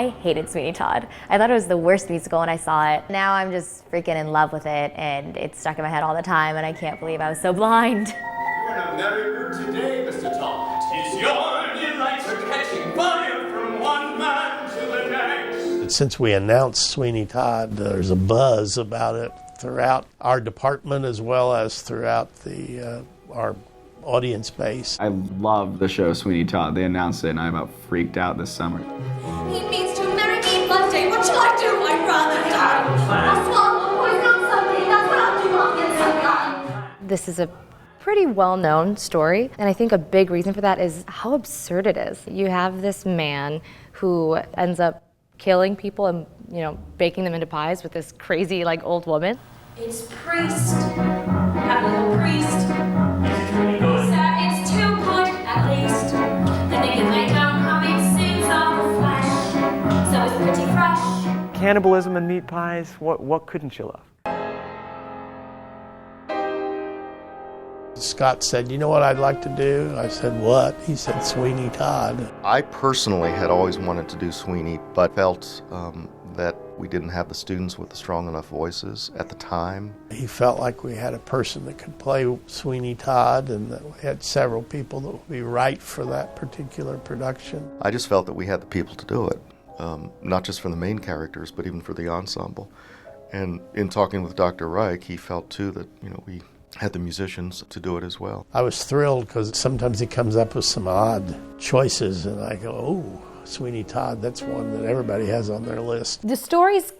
I hated Sweeney Todd. I thought it was the worst musical when I saw it. Now I'm just freaking in love with it, and it's stuck in my head all the time, and I can't believe I was so blind. You're in a merry mood today, Mr. Todd. 'Tis your delight of catching fire from one man to the next. Since we announced Sweeney Todd, there's a buzz about it throughout our department as well as throughout our audience base. I love the show Sweeney Todd. They announced it and I about freaked out this summer. He means to marry me Monday. What shall I do? I'd rather die. I'll swallow poison on Sunday. That's what I'll do. I'll get some gun. This is a pretty well-known story, and I think a big reason for that is how absurd it is. You have this man who ends up killing people and, baking them into pies with this crazy, old woman. It's priest. Have a little priest. Sir, it's too good, at least. Then again, they don't have its sins of the flesh, so it's pretty fresh. Cannibalism and meat pies, what couldn't you love? Scott said, "You know what I'd like to do?" I said, "What?" He said, "Sweeney Todd." I personally had always wanted to do Sweeney, but felt that we didn't have the students with the strong enough voices at the time. He felt like we had a person that could play Sweeney Todd and that we had several people that would be right for that particular production. I just felt that we had the people to do it, not just for the main characters, but even for the ensemble. And in talking with Dr. Reich, he felt too that, we had the musicians to do it as well. I was thrilled because sometimes he comes up with some odd choices and I go, oh, Sweeney Todd, that's one that everybody has on their list. The story's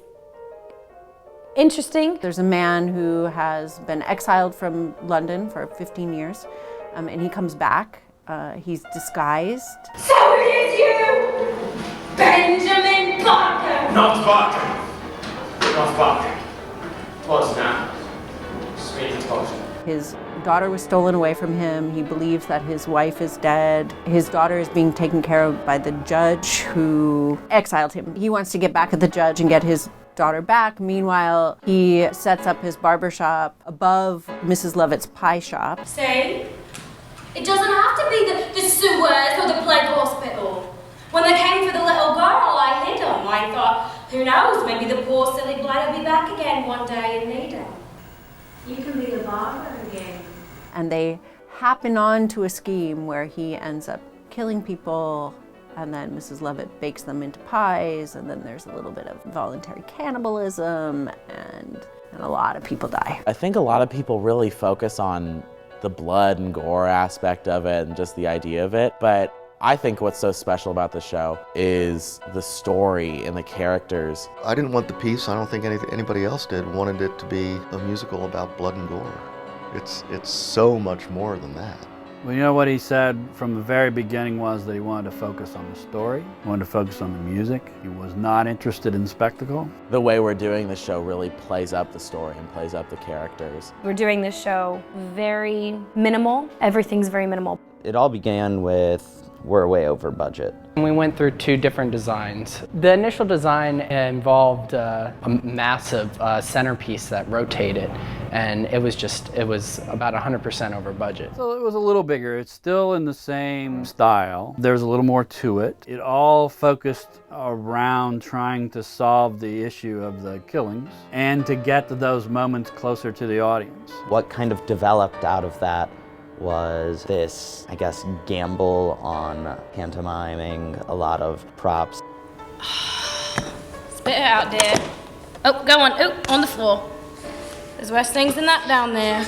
interesting. There's a man who has been exiled from London for 15 years, and he comes back. He's disguised. So it is you, Benjamin Barker. Not Barker. Not Barker. Pause now. Sweeney Todd. His daughter was stolen away from him. He believes that his wife is dead. His daughter is being taken care of by the judge who exiled him. He wants to get back at the judge and get his daughter back. Meanwhile, he sets up his barber shop above Mrs. Lovett's pie shop. See? It doesn't have to be the sewers or the plague hospital. When they came for the little girl, I hid them. I thought, who knows, maybe the poor silly blight will be back again one day and need him. You can be the barber again. And they happen on to a scheme where he ends up killing people, and then Mrs. Lovett bakes them into pies, and then there's a little bit of voluntary cannibalism, and a lot of people die. I think a lot of people really focus on the blood and gore aspect of it and just the idea of it, but I think what's so special about the show is the story and the characters. I didn't want the piece, I don't think anybody else did, wanted it to be a musical about blood and gore. It's so much more than that. Well, what he said from the very beginning was that he wanted to focus on the story, he wanted to focus on the music. He was not interested in spectacle. The way we're doing the show really plays up the story and plays up the characters. We're doing this show very minimal. Everything's very minimal. It all began with we're way over budget. We went through 2 different designs. The initial design involved a massive centerpiece that rotated, and it was about 100% over budget. So it was a little bigger. It's still in the same style. There's a little more to it. It all focused around trying to solve the issue of the killings and to get to those moments closer to the audience. What kind of developed out of that was this, gamble on pantomiming, a lot of props. Spit it out, dear. Oh, go on. Oh, on the floor. There's worse things than that down there.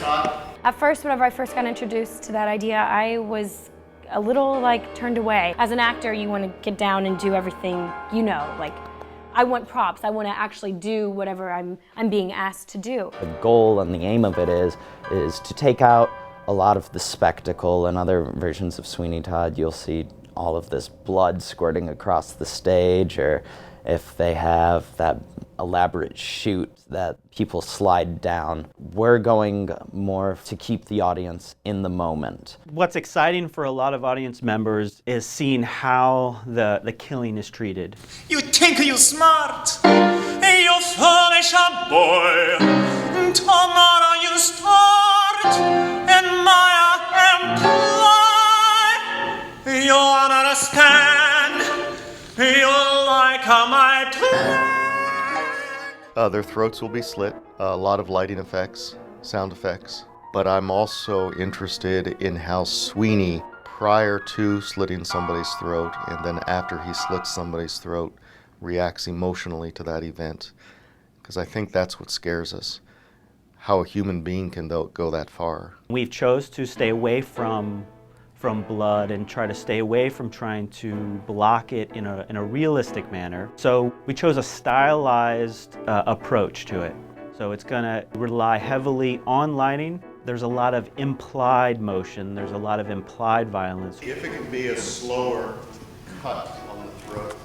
At first, whenever I first got introduced to that idea, I was a little turned away. As an actor, you want to get down and do everything, I want props. I want to actually do whatever I'm being asked to do. The goal and the aim of it is to take out a lot of the spectacle. In other versions of Sweeney Todd, you'll see all of this blood squirting across the stage, or if they have that elaborate chute that people slide down. We're going more to keep the audience in the moment. What's exciting for a lot of audience members is seeing how the killing is treated. You think you're smart, you foolish boy. Tomorrow you start in my employ. You understand, you like come I to Their throats will be slit, a lot of lighting effects, sound effects. But I'm also interested in how Sweeney, prior to slitting somebody's throat and then after he slits somebody's throat, reacts emotionally to that event. Because I think that's what scares us, how a human being can go that far. We've chose to stay away from blood and try to stay away from trying to block it in a realistic manner. So we chose a stylized approach to it. So it's going to rely heavily on lighting. There's a lot of implied motion. There's a lot of implied violence. If it can be a slower cut on the throat.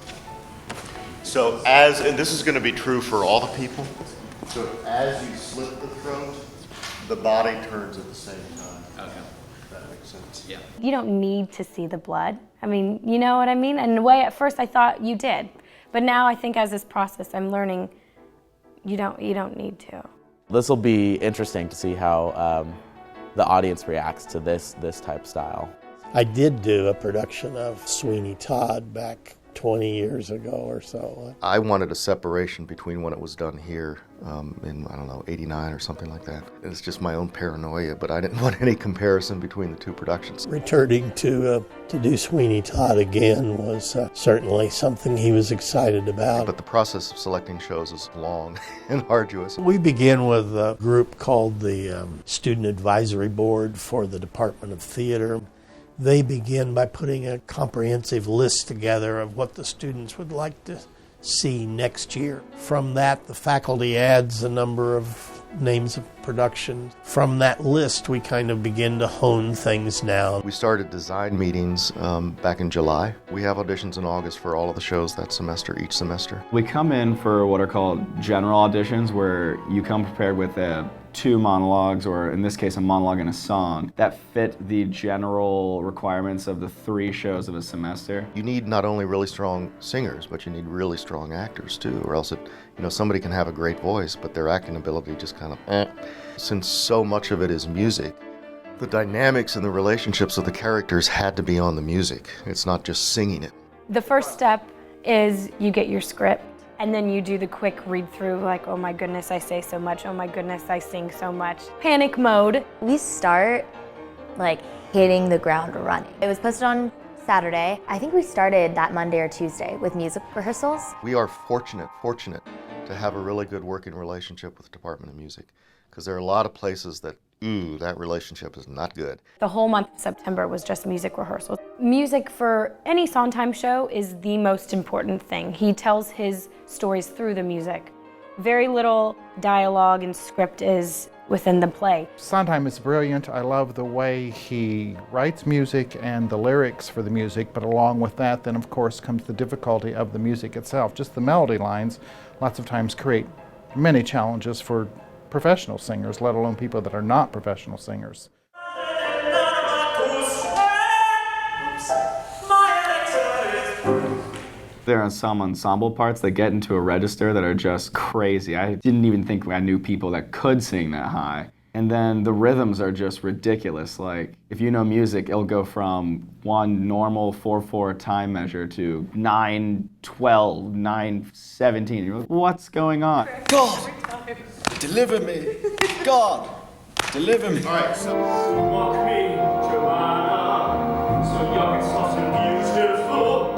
So and this is going to be true for all the people, so as you slit the throat, the body turns at the same time. Okay. That makes sense. Yeah. You don't need to see the blood. I mean, you know what I mean? And in a way, at first I thought you did. But now I think as this process, I'm learning you don't need to. This will be interesting to see how the audience reacts to this type style. I did do a production of Sweeney Todd back 20 years ago or so. I wanted a separation between when it was done here in, I don't know, 89 or something like that. It's just my own paranoia, but I didn't want any comparison between the two productions. Returning to do Sweeney Todd again was certainly something he was excited about. But the process of selecting shows is long and arduous. We begin with a group called the Student Advisory Board for the Department of Theater. They begin by putting a comprehensive list together of what the students would like to see next year. From that, the faculty adds a number of names of production. From that list, we kind of begin to hone things down. We started design meetings back in July. We have auditions in August for all of the shows that semester, each semester. We come in for what are called general auditions, where you come prepared with 2 monologues, or in this case, a monologue and a song, that fit the general requirements of the 3 shows of a semester. You need not only really strong singers, but you need really strong actors too, or else somebody can have a great voice, but their acting ability just kind of Since so much of it is music, the dynamics and the relationships of the characters had to be on the music. It's not just singing it. The first step is you get your script. And then you do the quick read through, like, oh my goodness, I say so much. Oh my goodness, I sing so much. Panic mode. We start like hitting the ground running. It was posted on Saturday. I think we started that Monday or Tuesday with music rehearsals. We are fortunate to have a really good working relationship with the Department of Music, because there are a lot of places that, that relationship is not good. The whole month of September was just music rehearsals. Music for any Sondheim show is the most important thing. He tells his stories through the music. Very little dialogue and script is within the play. Sondheim is brilliant. I love the way he writes music and the lyrics for the music, but along with that, then of course comes the difficulty of the music itself. Just the melody lines lots of times create many challenges for professional singers, let alone people that are not professional singers. There are some ensemble parts that get into a register that are just crazy. I didn't even think I knew people that could sing that high. And then the rhythms are just ridiculous. Like, if you know music, it'll go from one normal 4/4 time measure to 9/12, 9/17. You're like, what's going on? God, deliver me. God, deliver me. All right, so walk me, Joanna, so young and soft and beautiful.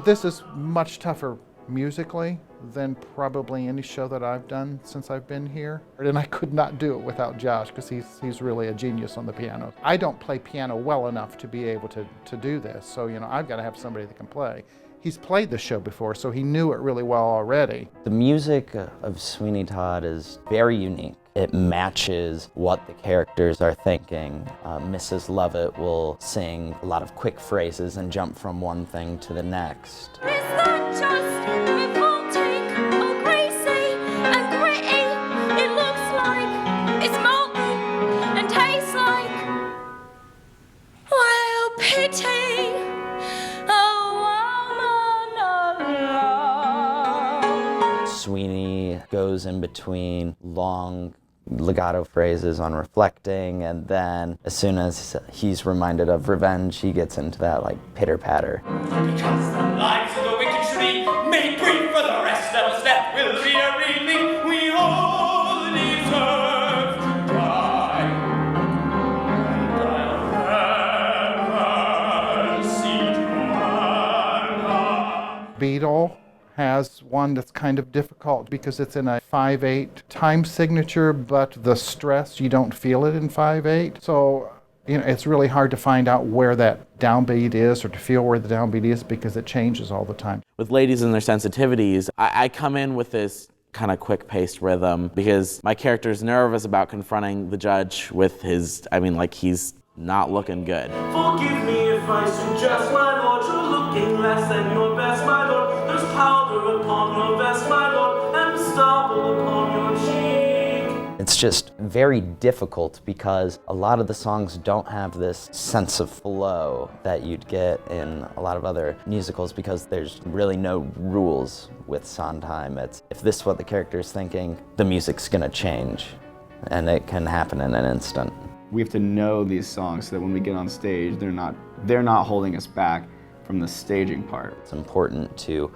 This is much tougher musically than probably any show that I've done since I've been here. And I could not do it without Josh, because he's really a genius on the piano. I don't play piano well enough to be able to do this, so I've got to have somebody that can play. He's played the show before, so he knew it really well already. The music of Sweeney Todd is very unique. It matches what the characters are thinking. Mrs. Lovett will sing a lot of quick phrases and jump from one thing to the next. Sweeney goes in between long legato phrases on reflecting, and then as soon as he's reminded of revenge, he gets into that like pitter-patter. Because the lives of the wicked should be made brief for the rest of us that will be a relief. We all deserve to die. And I'll never see tomorrow. Beetle has one that's kind of difficult because it's in a 5/8 time signature, but the stress, you don't feel it in 5/8. So, it's really hard to find out where that downbeat is or to feel where the downbeat is because it changes all the time. With ladies and their sensitivities, I come in with this kind of quick-paced rhythm because my character's nervous about confronting the judge with his, he's not looking good. Forgive me if I suggest, my lord, you're looking less than your best, my lord. There's powder upon your vest, my lord, and stubble upon your cheek. It's just very difficult because a lot of the songs don't have this sense of flow that you'd get in a lot of other musicals because there's really no rules with Sondheim. It's if this is what the character's thinking, the music's gonna change, and it can happen in an instant. We have to know these songs so that when we get on stage, they're not holding us back from the staging part. It's important to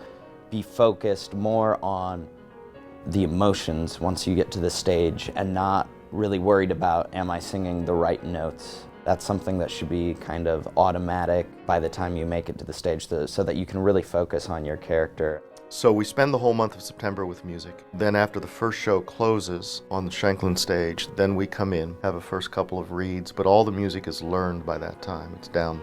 be focused more on the emotions once you get to the stage and not really worried about, am I singing the right notes? That's something that should be kind of automatic by the time you make it to the stage so that you can really focus on your character. So we spend the whole month of September with music. Then after the first show closes on the Shanklin stage, then we come in, have a first couple of reads, but all the music is learned by that time. It's down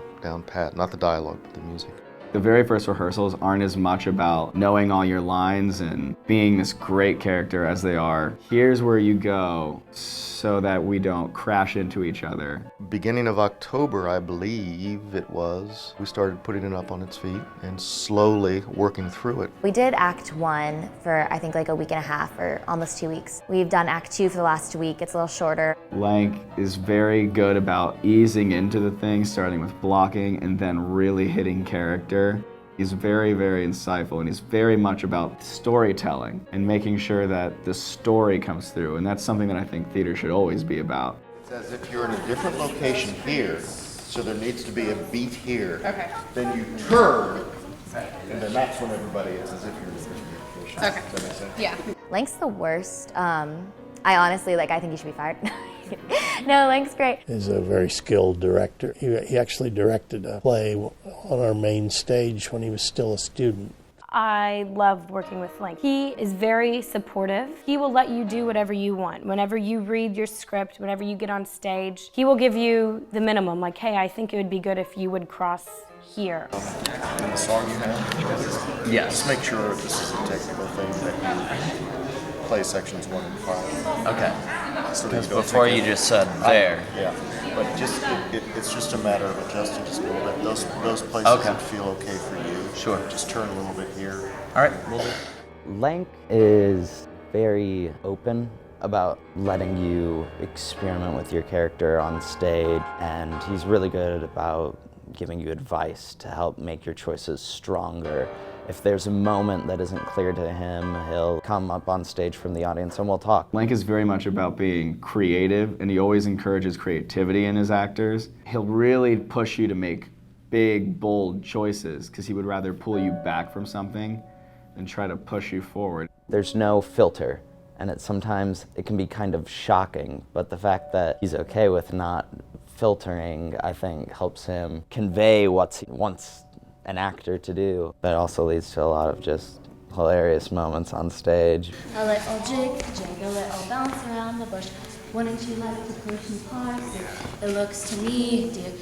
pat, not the dialogue, but the music. The very first rehearsals aren't as much about knowing all your lines and being this great character as they are. Here's where you go so that we don't crash into each other. Beginning of October, I believe it was, we started putting it up on its feet and slowly working through it. We did Act 1 for I think like a week and a half or almost 2 weeks. We've done Act 2 for the last week. It's a little shorter. Lank is very good about easing into the thing, starting with blocking and then really hitting character. He's very, very insightful, and he's very much about storytelling and making sure that the story comes through, and that's something that I think theater should always be about. It's as if you're in a different location here, so there needs to be a beat here. Okay. Then you turn, and then that's when everybody is as if you're in a different location. Okay. Does that make sense? Yeah. Lank's the worst. I honestly, I think he should be fired. No, Lank's great. He's a very skilled director. He actually directed a play on our main stage when he was still a student. I love working with Lank. He is very supportive. He will let you do whatever you want. Whenever you read your script, whenever you get on stage, he will give you the minimum, like, hey, I think it would be good if you would cross here. And the song you have? Yes. Just make sure this is a technical thing that you play sections 1 and 5. Okay. So Because before you just said there. Yeah, but just it's just a matter of adjusting just a little bit. Those places Okay. that feel okay for you. Sure. Just turn a little bit here. All right, we'll do. Lank is very open about letting you experiment with your character on stage, and he's really good about giving you advice to help make your choices stronger. If there's a moment that isn't clear to him, he'll come up on stage from the audience and we'll talk. Lank is very much about being creative, and he always encourages creativity in his actors. He'll really push you to make big, bold choices because he would rather pull you back from something than try to push you forward. There's no filter, and sometimes it can be kind of shocking, but the fact that he's okay with not filtering, I think, helps him convey what he wants an actor to do, but also leads to a lot of just hilarious moments on stage. A little jig, a little bounce around the bush. Wouldn't you like to push and park? It looks to me, dear,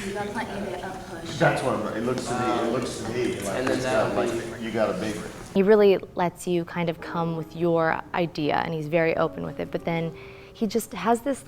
you got plenty of push. That's what it looks to me. It looks to me like, And then that'll like you got a big. He really lets you kind of come with your idea, and he's very open with it, but then he just has this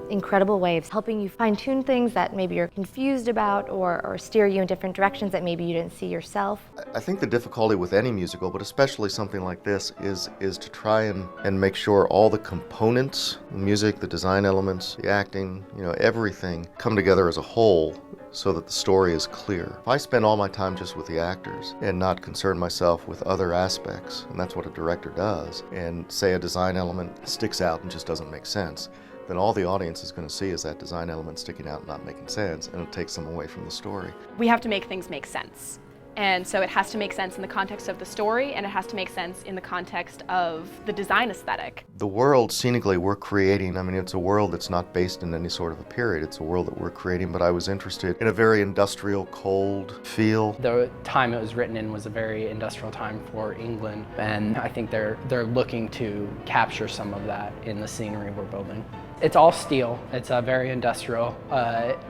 incredible way of helping you fine-tune things that maybe you're confused about or steer you in different directions that maybe you didn't see yourself. I think the difficulty with any musical, but especially something like this, is to try and make sure all the components, the music, the design elements, the acting, everything, come together as a whole so that the story is clear. If I spend all my time just with the actors and not concern myself with other aspects, and that's what a director does, and say a design element sticks out and just doesn't make sense, then all the audience is going to see is that design element sticking out and not making sense, and it takes them away from the story. We have to make things make sense. And so it has to make sense in the context of the story, and it has to make sense in the context of the design aesthetic. The world, scenically, we're creating, I mean, it's a world that's not based in any sort of a period. It's a world that we're creating, but I was interested in a very industrial, cold feel. The time it was written in was a very industrial time for England, and I think they're looking to capture some of that in the scenery we're building. It's all steel. It's very industrial.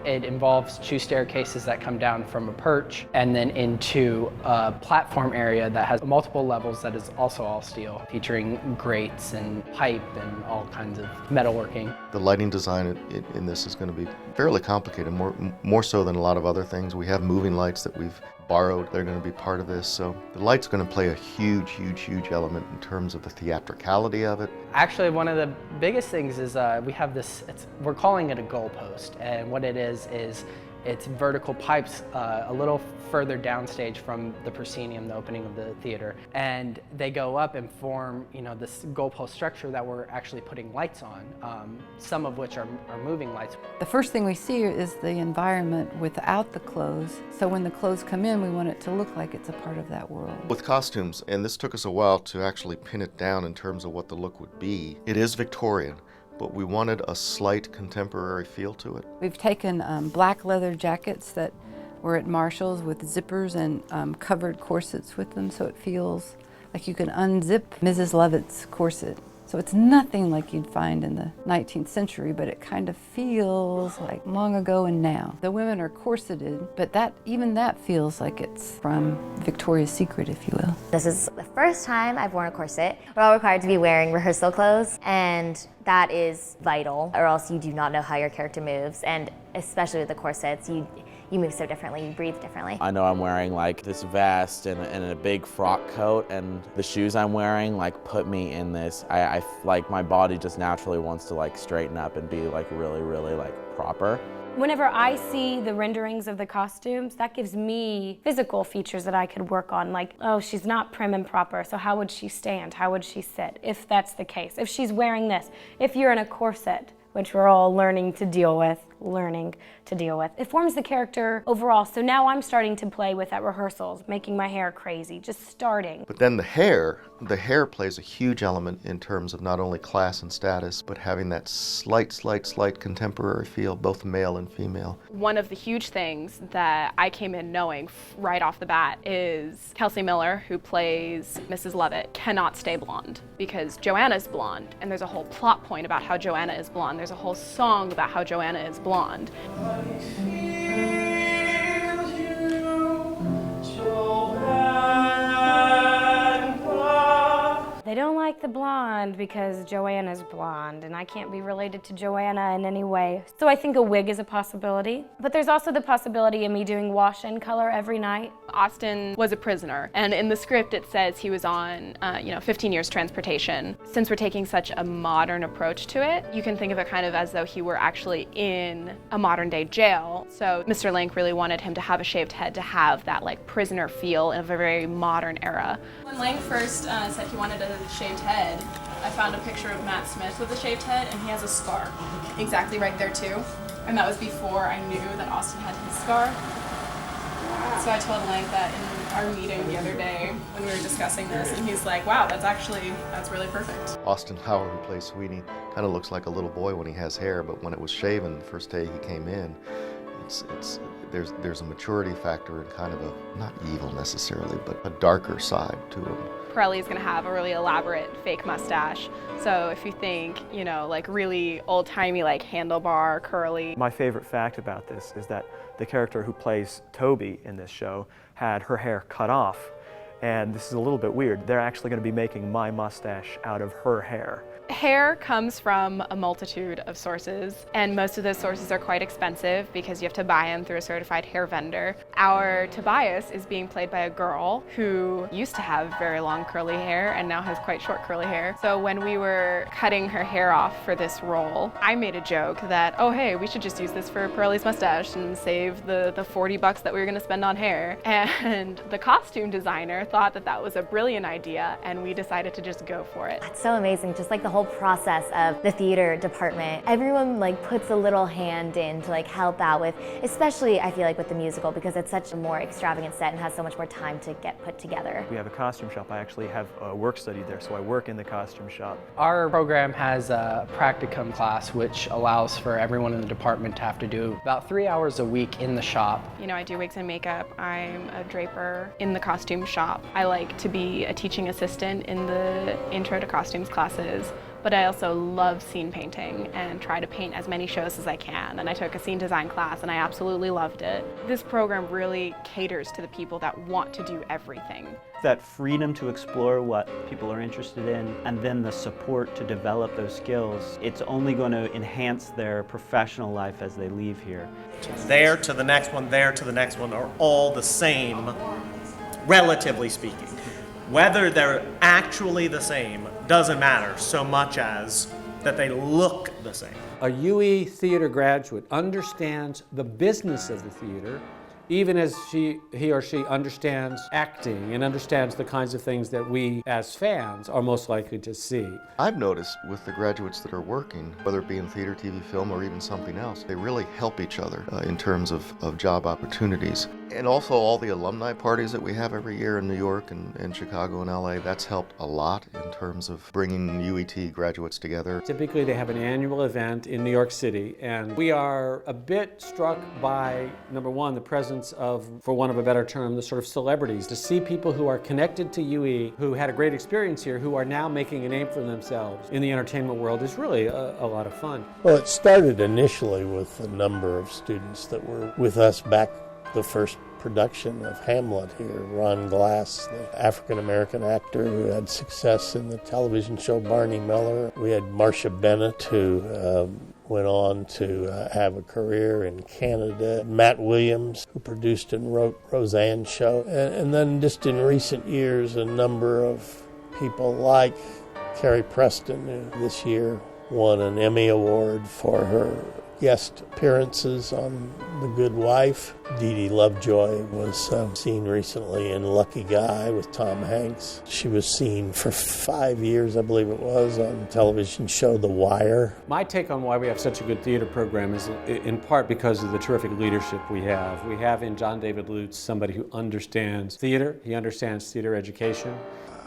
It involves 2 staircases that come down from a perch and then into a platform area that has multiple levels that is also all steel, featuring grates and pipe and all kinds of metalworking. The lighting design in this is going to be fairly complicated, more so than a lot of other things. We have moving lights that we've borrowed. They're going to be part of this. So the light's going to play a huge, huge, huge element in terms of the theatricality of it. Actually, one of the biggest things is we have this, we're calling it a goalpost. And what it is it's vertical pipes a little further downstage from the proscenium, the opening of the theater. And they go up and form, this goalpost structure that we're actually putting lights on, some of which are moving lights. The first thing we see is the environment without the clothes. So when the clothes come in, we want it to look like it's a part of that world. With costumes, and this took us a while to actually pin it down in terms of what the look would be, it is Victorian, but we wanted a slight contemporary feel to it. We've taken black leather jackets that were at Marshall's with zippers and covered corsets with them, so it feels like you can unzip Mrs. Lovett's corset. So it's nothing like you'd find in the 19th century, but it kind of feels like long ago and now. The women are corseted, but even that feels like it's from Victoria's Secret, if you will. This is the first time I've worn a corset. We're all required to be wearing rehearsal clothes, and that is vital, or else you do not know how your character moves, and especially with the corsets, you move so differently, you breathe differently. I know I'm wearing like this vest and a big frock coat, and the shoes I'm wearing like put me in this, I like my body just naturally wants to like straighten up and be like really, really like proper. Whenever I see the renderings of the costumes, that gives me physical features that I could work on, like, oh, she's not prim and proper, so how would she stand? How would she sit, if that's the case? If she's wearing this, if you're in a corset, which we're all learning to deal with. It forms the character overall, so now I'm starting to play with at rehearsals, making my hair crazy, just starting. But then the hair plays a huge element in terms of not only class and status, but having that slight contemporary feel, both male and female. One of the huge things that I came in knowing right off the bat is Kelsey Miller, who plays Mrs. Lovett, cannot stay blonde because Joanna's blonde, and there's a whole plot point about how Joanna is blonde. There's a whole song about how Joanna is blonde. They don't like the blonde because Joanna's blonde, and I can't be related to Joanna in any way. So I think a wig is a possibility. But there's also the possibility of me doing wash-in color every night. Austin was a prisoner, and in the script it says he was on 15 years transportation. Since we're taking such a modern approach to it, you can think of it kind of as though he were actually in a modern day jail. So Mr. Link really wanted him to have a shaved head to have that like prisoner feel in a very modern era. When Link first said he wanted a shaved head, I found a picture of Matt Smith with a shaved head, and he has a scar exactly right there too. And that was before I knew that Austin had his scar. So I told Link that in our meeting the other day when we were discussing this, and he's like, wow, that's really perfect. Austin Howard, who plays Sweeney, kind of looks like a little boy when he has hair, but when it was shaven the first day he came in, there's a maturity factor and kind of a, not evil necessarily, but a darker side to him. Pirelli is going to have a really elaborate fake mustache. So if you think, like really old-timey, like handlebar, curly. My favorite fact about this is that the character who plays Toby in this show had her hair cut off. And this is a little bit weird. They're actually going to be making my mustache out of her hair. Hair comes from a multitude of sources, and most of those sources are quite expensive because you have to buy them through a certified hair vendor. Our Tobias is being played by a girl who used to have very long curly hair and now has quite short curly hair. So when we were cutting her hair off for this role, I made a joke that, oh hey, we should just use this for Pearlie's mustache and save the $40 that we were going to spend on hair. And the costume designer thought that that was a brilliant idea, and we decided to just go for it. That's so amazing, just like the whole process of the theater department. Everyone like puts a little hand in to like help out with, especially I feel like with the musical, because it's such a more extravagant set and has so much more time to get put together. We have a costume shop. I actually have a work study there, so I work in the costume shop. Our program has a practicum class which allows for everyone in the department to have to do about 3 hours a week in the shop. You know, I do wigs and makeup. I'm a draper in the costume shop. I like to be a teaching assistant in the intro to costumes classes, but I also love scene painting and try to paint as many shows as I can. And I took a scene design class and I absolutely loved it. This program really caters to the people that want to do everything. That freedom to explore what people are interested in, and then the support to develop those skills, it's only going to enhance their professional life as they leave here. There to the next one, there to the next one are all the same, relatively speaking. Whether they're actually the same doesn't matter so much as that they look the same. A UE theater graduate understands the business of the theater, even as he or she understands acting and understands the kinds of things that we as fans are most likely to see. I've noticed with the graduates that are working, whether it be in theater, TV, film, or even something else, they really help each other in terms of job opportunities. And also all the alumni parties that we have every year in New York and Chicago and LA, that's helped a lot in terms of bringing UET graduates together. Typically they have an annual event in New York City, and we are a bit struck by, number one, the presence of, for want of a better term, the sort of celebrities. To see people who are connected to UE, who had a great experience here, who are now making a name for themselves in the entertainment world is really a lot of fun. Well, it started initially with a number of students that were with us back the first production of Hamlet here. Ron Glass, the African-American actor who had success in the television show Barney Miller. We had Marcia Bennett, who went on to have a career in Canada. Matt Williams, who produced and wrote Roseanne's show. And then just in recent years, a number of people like Carrie Preston, who this year won an Emmy Award for her guest appearances on The Good Wife. Dee Dee Lovejoy was seen recently in Lucky Guy with Tom Hanks. She was seen for 5 years, I believe it was, on the television show The Wire. My take on why we have such a good theater program is in part because of the terrific leadership we have. We have in John David Lutz somebody who understands theater, he understands theater education.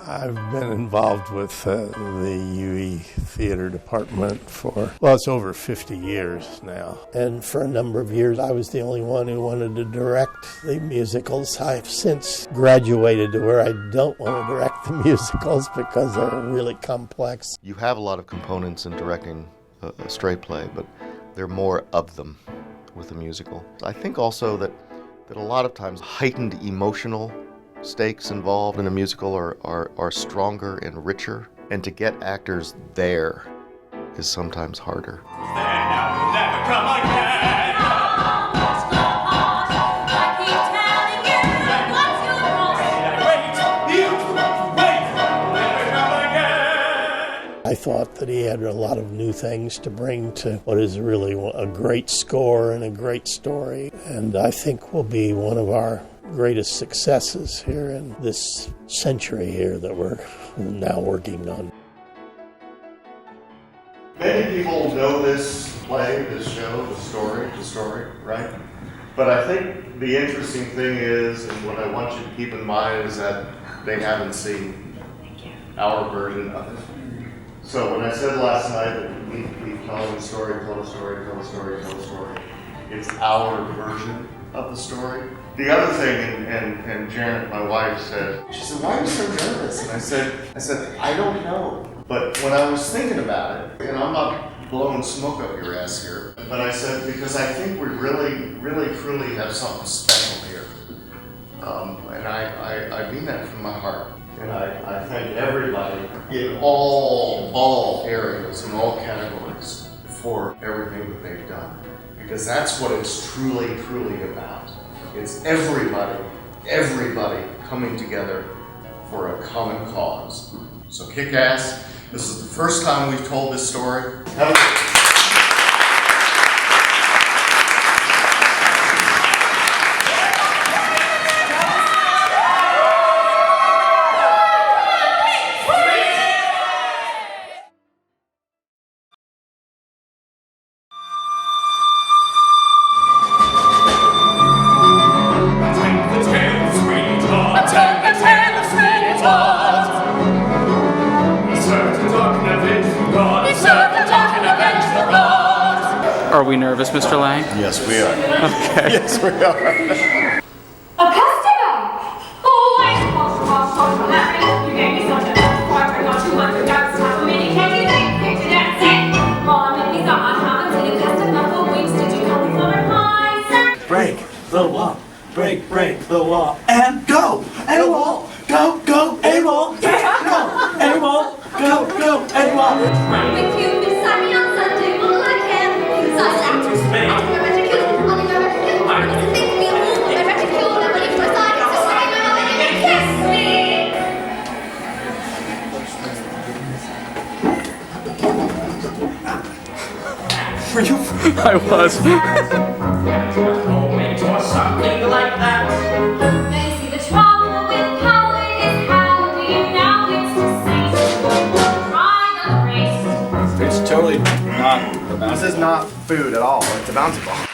I've been involved with the UE theater department for, well, it's over 50 years now. And for a number of years, I was the only one who wanted to direct the musicals. I've since graduated to where I don't want to direct the musicals because they're really complex. You have a lot of components in directing a straight play, but there are more of them with a musical. I think also that a lot of times heightened emotional stakes involved in a musical are stronger and richer, and to get actors there is sometimes harder. I thought that he had a lot of new things to bring to what is really a great score and a great story, and I think will be one of our greatest successes here in this century here that we're now working on. Many people know this play, this show, the story, right? But I think the interesting thing is, and what I want you to keep in mind, is that they haven't seen our version of it. So when I said last night that we keep telling the story, tell the story, tell the story, tell the story, it's our version of the story. The other thing, and Janet, my wife, she said, why are you so nervous? And I said, I don't know. But when I was thinking about it, and I'm not blowing smoke up your ass here, but I said, because I think we really, really, truly have something special here. And I mean that from my heart. And I thank everybody in all areas, in all categories, for everything that they've done. Because that's what it's truly about. It's everybody coming together for a common cause. So kick ass. This is the first time we've told this story. Have a Are we nervous, Mr. Lang? Yes, we are. Okay. Yes, we are. A customer! Oh, I suppose you gave me such a $400 or $200 for me. Can't you think? Picture that set? Well, I mean, these are I haven't seen a customer for weeks. Did you come before my Break the wall, break the wall, and go, AWOL, go, AWOL, go, AWOL, go, AWOL. I'm with you beside me on Sunday, all I can. Besides actors, I'll be reticule, I'll be reticule. I'm going to think me a fool, I'm reticule, nobody for a side, so I know that you can kiss me. Were you? I was. Or something like that. Now you see the trouble with power is how do you know it's the same? Try the race. It's totally not. This is not food at all. It's a bouncy ball.